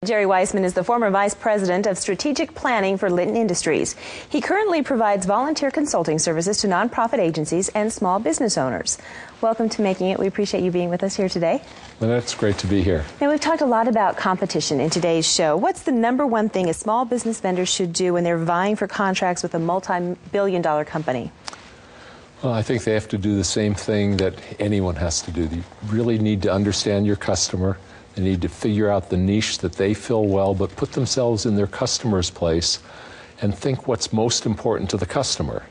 Jerry Weissman is the former Vice President of Strategic Planning for Litton Industries. He currently provides volunteer consulting services to nonprofit agencies and small business owners. Welcome to Making It. We appreciate you being with us here today. Well, that's great to be here. Now, we've talked a lot about competition in today's show. What's the number one thing a small business vendor should do when they're vying for contracts with a multi-billion-dollar company? Well, I think they have to do the same thing that anyone has to do. You really need to understand your customer. They need to figure out the niche that they fill well, but put themselves in their customer's place and think what's most important to the customer.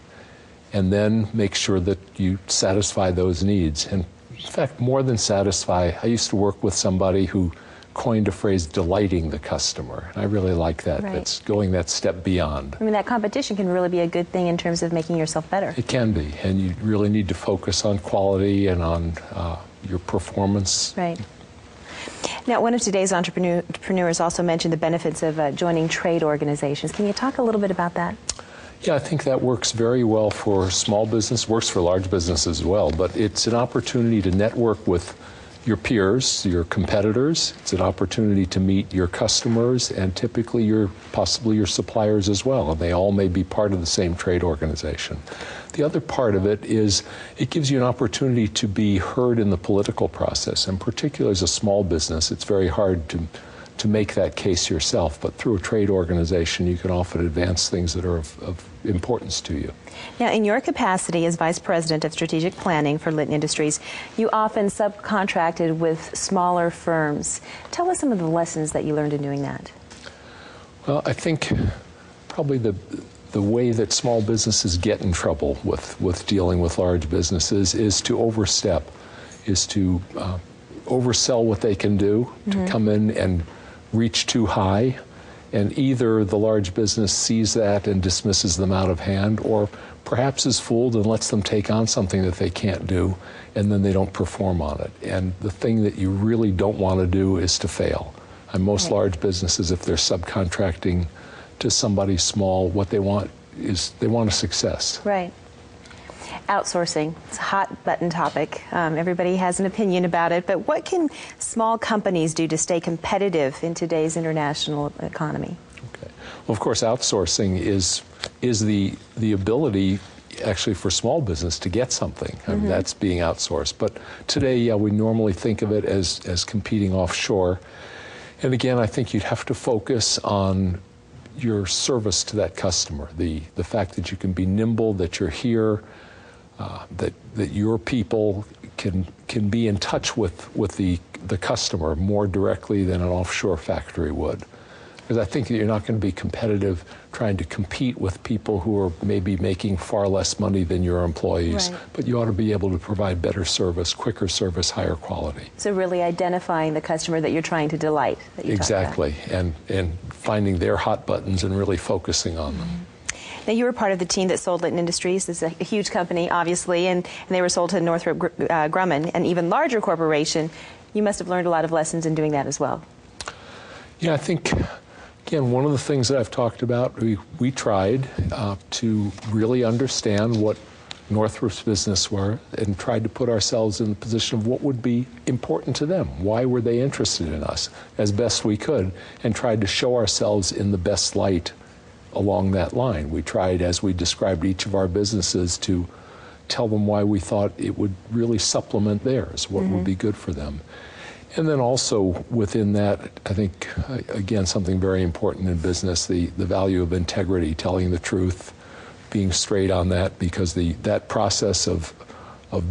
And then make sure that you satisfy those needs. And in fact, more than satisfy, I used to work with somebody who coined a phrase, delighting the customer. And I really like that. Right. That's going that step beyond. I mean, that competition can really be a good thing in terms of making yourself better. It can be. And you really need to focus on quality and on your performance. Right. Now, one of today's entrepreneurs also mentioned the benefits of joining trade organizations. Can you talk a little bit about that? Yeah, I think that works very well for small business, works for large business as well, but it's an opportunity to network with your peers, your competitors. It's an opportunity to meet your customers and typically possibly your suppliers as well, and they all may be part of the same trade organization. The other part of it is it gives you an opportunity to be heard in the political process, and particularly as a small business, it's very hard to make that case yourself, but through a trade organization you can often advance things that are of importance to you. Now, in your capacity as Vice President of Strategic Planning for Litton Industries, you often subcontracted with smaller firms. Tell us some of the lessons that you learned in doing that. Well, I think probably the way that small businesses get in trouble with dealing with large businesses is to overstep, is to oversell what they can do, to come in and reach too high, and either the large business sees that and dismisses them out of hand, or perhaps is fooled and lets them take on something that they can't do, and then they don't perform on it. And the thing that you really don't want to do is to fail. And most large businesses, if they're subcontracting to somebody small, what they want is they want a success. Right. Outsourcing, it's a hot button topic. Everybody has an opinion about it, but what can small companies do to stay competitive in today's international economy? Okay. Well, of course, outsourcing is the ability actually for small business to get something. I mean, that's being outsourced. But today, yeah, we normally think of it as competing offshore. And again, I think you'd have to focus on your service to that customer, the fact that you can be nimble, that you're here, that your people can be in touch with the customer more directly than an offshore factory would. Because I think that you're not going to be competitive trying to compete with people who are maybe making far less money than your employees, but you ought to be able to provide better service, quicker service, higher quality. So really identifying the customer that you're trying to delight. That you exactly, and finding their hot buttons and really focusing on them. Now, you were part of the team that sold Litton Industries. It's a huge company, obviously, and they were sold to Northrop Grumman, an even larger corporation. You must have learned a lot of lessons in doing that as well. Yeah, I think, again, one of the things that I've talked about, we tried to really understand what Northrop's business were and tried to put ourselves in the position of what would be important to them. Why were they interested in us as best we could, and tried to show ourselves in the best light along that line. We tried, as we described each of our businesses, to tell them why we thought it would really supplement theirs, what would be good for them. And then also within that, I think, again, something very important in business, the value of integrity, telling the truth, being straight on that, because that process of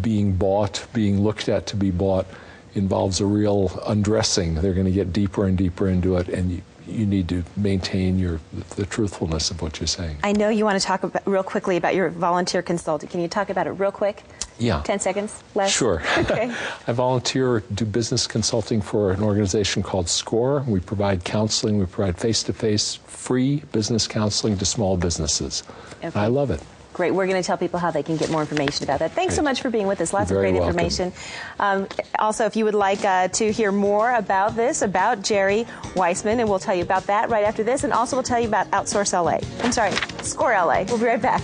being bought, being looked at to be bought, involves a real undressing. They're going to get deeper and deeper into it, and you need to maintain the truthfulness of what you're saying. I know you want to talk real quickly about your volunteer consulting. Can you talk about it real quick? Yeah. 10 seconds less? Sure. Okay. I volunteer, do business consulting for an organization called SCORE. We provide counseling. We provide face-to-face free business counseling to small businesses. Okay. I love it. Great. We're going to tell people how they can get more information about that. Thanks so much for being with us. Lots of great information. Also, if you would like to hear more about this, about Jerry Weissman, and we'll tell you about that right after this, and also we'll tell you about Outsource LA. I'm sorry, SCORE LA. We'll be right back.